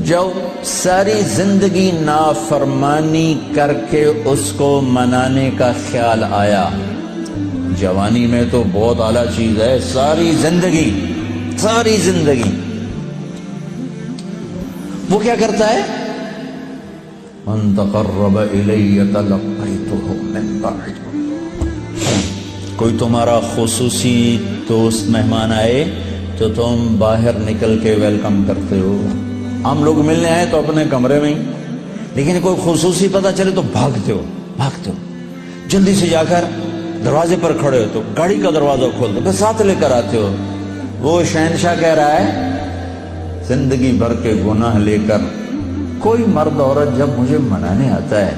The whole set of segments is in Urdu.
جو ساری زندگی نافرمانی کر کے اس کو منانے کا خیال آیا، جوانی میں تو بہت اعلیٰ چیز ہے، ساری زندگی وہ کیا کرتا ہے؟ من تقرب الی تلقیتہ من بعید، کوئی تمہارا خصوصی دوست مہمان آئے تو تم باہر نکل کے ویلکم کرتے ہو۔ ہم لوگ ملنے آئے تو اپنے کمرے میں ہی، لیکن کوئی خصوصی پتہ چلے تو بھاگتے ہو، جلدی سے جا کر دروازے پر کھڑے ہو تو گاڑی کا دروازہ کھول دو، ساتھ لے کر آتے ہو۔ وہ شہنشاہ کہہ رہا ہے زندگی بھر کے گناہ لے کر کوئی مرد عورت جب مجھے منانے آتا ہے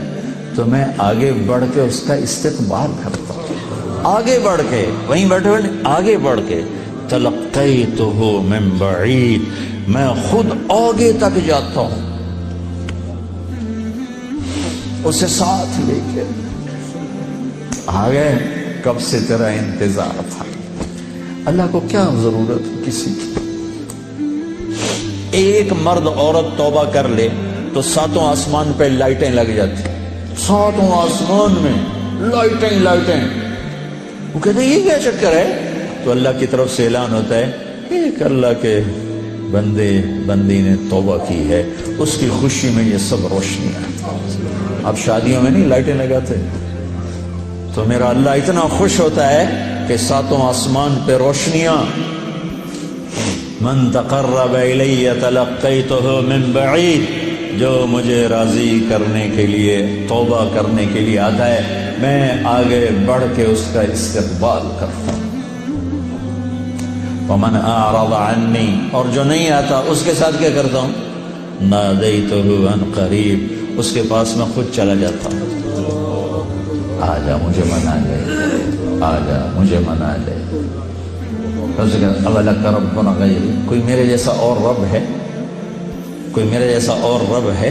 تو میں آگے بڑھ کے اس کا استقبال کرتا ہوں، آگے بڑھ کے، وہیں بیٹھے ہوئے آگے بڑھ کے، تلقیتہ من بعید، میں خود آگے تک جاتا ہوں اسے ساتھ لے کے۔ آگے کب سے تیرا انتظار تھا، اللہ کو کیا ضرورت کسی کی۔ ایک مرد عورت توبہ کر لے تو ساتوں آسمان پہ لائٹیں لگ جاتی، ساتوں آسمان میں لائٹیں۔ وہ کہتے ہیں یہ کیا چکر ہے؟ تو اللہ کی طرف سے اعلان ہوتا ہے ایک اللہ کے بندی نے توبہ کی ہے، اس کی خوشی میں یہ سب روشنی ہے۔ اب شادیوں میں نہیں لائٹیں لگاتے، تو میرا اللہ اتنا خوش ہوتا ہے کہ ساتوں آسمان پہ روشنیاں۔ من تقرب الی تلقیتہ من بعید، جو مجھے راضی کرنے کے لیے، توبہ کرنے کے لیے آتا ہے، میں آگے بڑھ کے اس کا استقبال کرتا ہوں۔ ومن اعرض عنی، اور جو نہیں آتا اس کے ساتھ کیا کرتا ہوں؟ نادیتہ عن قریب، اس کے پاس میں خود چلا جاتا ہوں، آجا مجھے منا لے، آجا مجھے منا لے۔ اولک ربنا غیر، کوئی میرے جیسا اور رب ہے؟ کوئی میرے جیسا اور رب ہے؟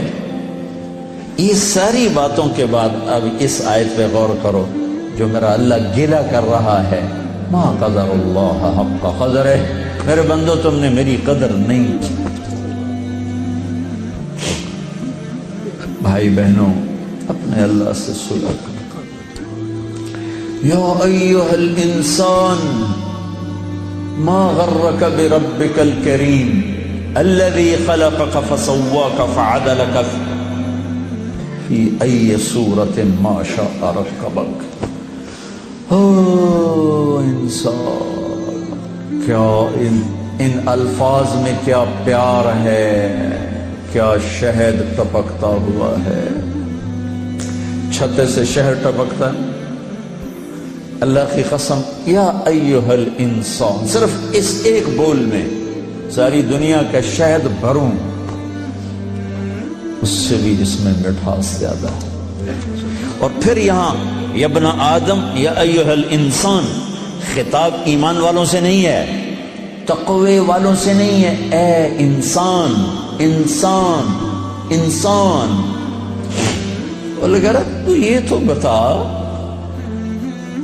یہ ساری باتوں کے بعد اب اس آیت پہ غور کرو، جو میرا اللہ گلہ کر رہا ہے، ما قدر اللہ حق قدرہ، میرے بندو تم نے میری قدر نہیں کی۔ بھائی بہنوں، اپنے اللہ سے صلح کرو۔ یا ایھا الانسان ما غرک بربک الکریم الذی خلقک فسواک فعدلک فی ای صورت ما شاء رکبک۔ انسان، کیا ان الفاظ میں کیا پیار ہے، کیا شہد ٹپکتا ہوا ہے۔ چھتے سے شہد ٹپکتا ہے، اللہ کی قسم، یا ایھا الانسان، صرف اس ایک بول میں ساری دنیا کا شہد بھروں، اس سے بھی اس میں مٹھاس زیادہ ہے۔ اور پھر یہاں یا ابن آدم یا ایھا الانسان، خطاب ایمان والوں سے نہیں ہے، تقوی والوں سے نہیں ہے، اے انسان، انسان، انسان۔ اور لگا رہا تو یہ تو بتا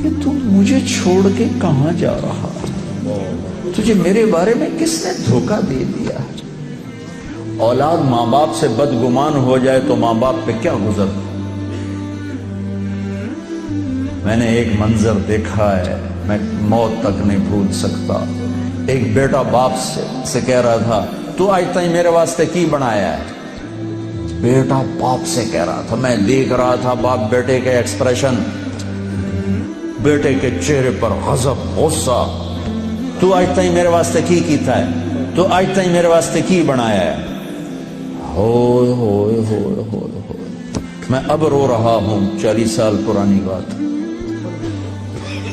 کہ تو مجھے چھوڑ کے کہاں جا رہا، تجھے میرے بارے میں کس نے دھوکہ دے دیا؟ اولاد ماں باپ سے بدگمان ہو جائے تو ماں باپ پہ کیا گزرتا۔ میں نے ایک منظر دیکھا ہے، میں موت تک نہیں بھول سکتا۔ ایک بیٹا باپ سے کہہ رہا تھا تو آج تک میرے واسطے کی بنایا ہے؟ بیٹا باپ سے کہہ رہا تھا، میں دیکھ رہا تھا باپ بیٹے کے ایکسپریشن، بیٹے کے چہرے پر غضب، غصہ، تو آج تک میرے واسطے کی کیتا ہے، تو آج تک میرے واسطے کی بنایا ہے۔ ہوئے ہوئے ہوئے ہوئے ہوئے، میں اب رو رہا ہوں، 40 سال پرانی بات،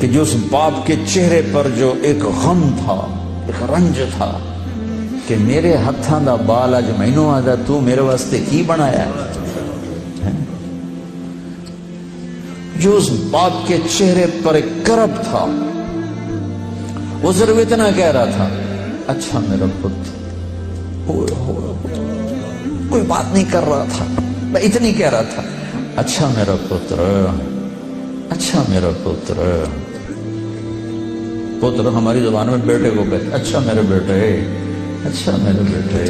کہ جو اس باپ کے چہرے پر جو ایک غم تھا، ایک رنج تھا کہ میرے ہتھاں دا بال اج مینوں آدا، تو میرے واسطے کی بنایا ہے؟ جو اس باپ کے چہرے پر ایک کرب تھا، وہ صرف اتنا کہہ رہا تھا، اچھا میرا پتر، کوئی بات نہیں کر رہا تھا، میں اتنی کہہ رہا تھا، اچھا میرا پتر، اچھا میرا پتر۔ پتر ہماری زبان میں بیٹے کو کہتے، اچھا میرے بیٹے، اچھا میرے بیٹے۔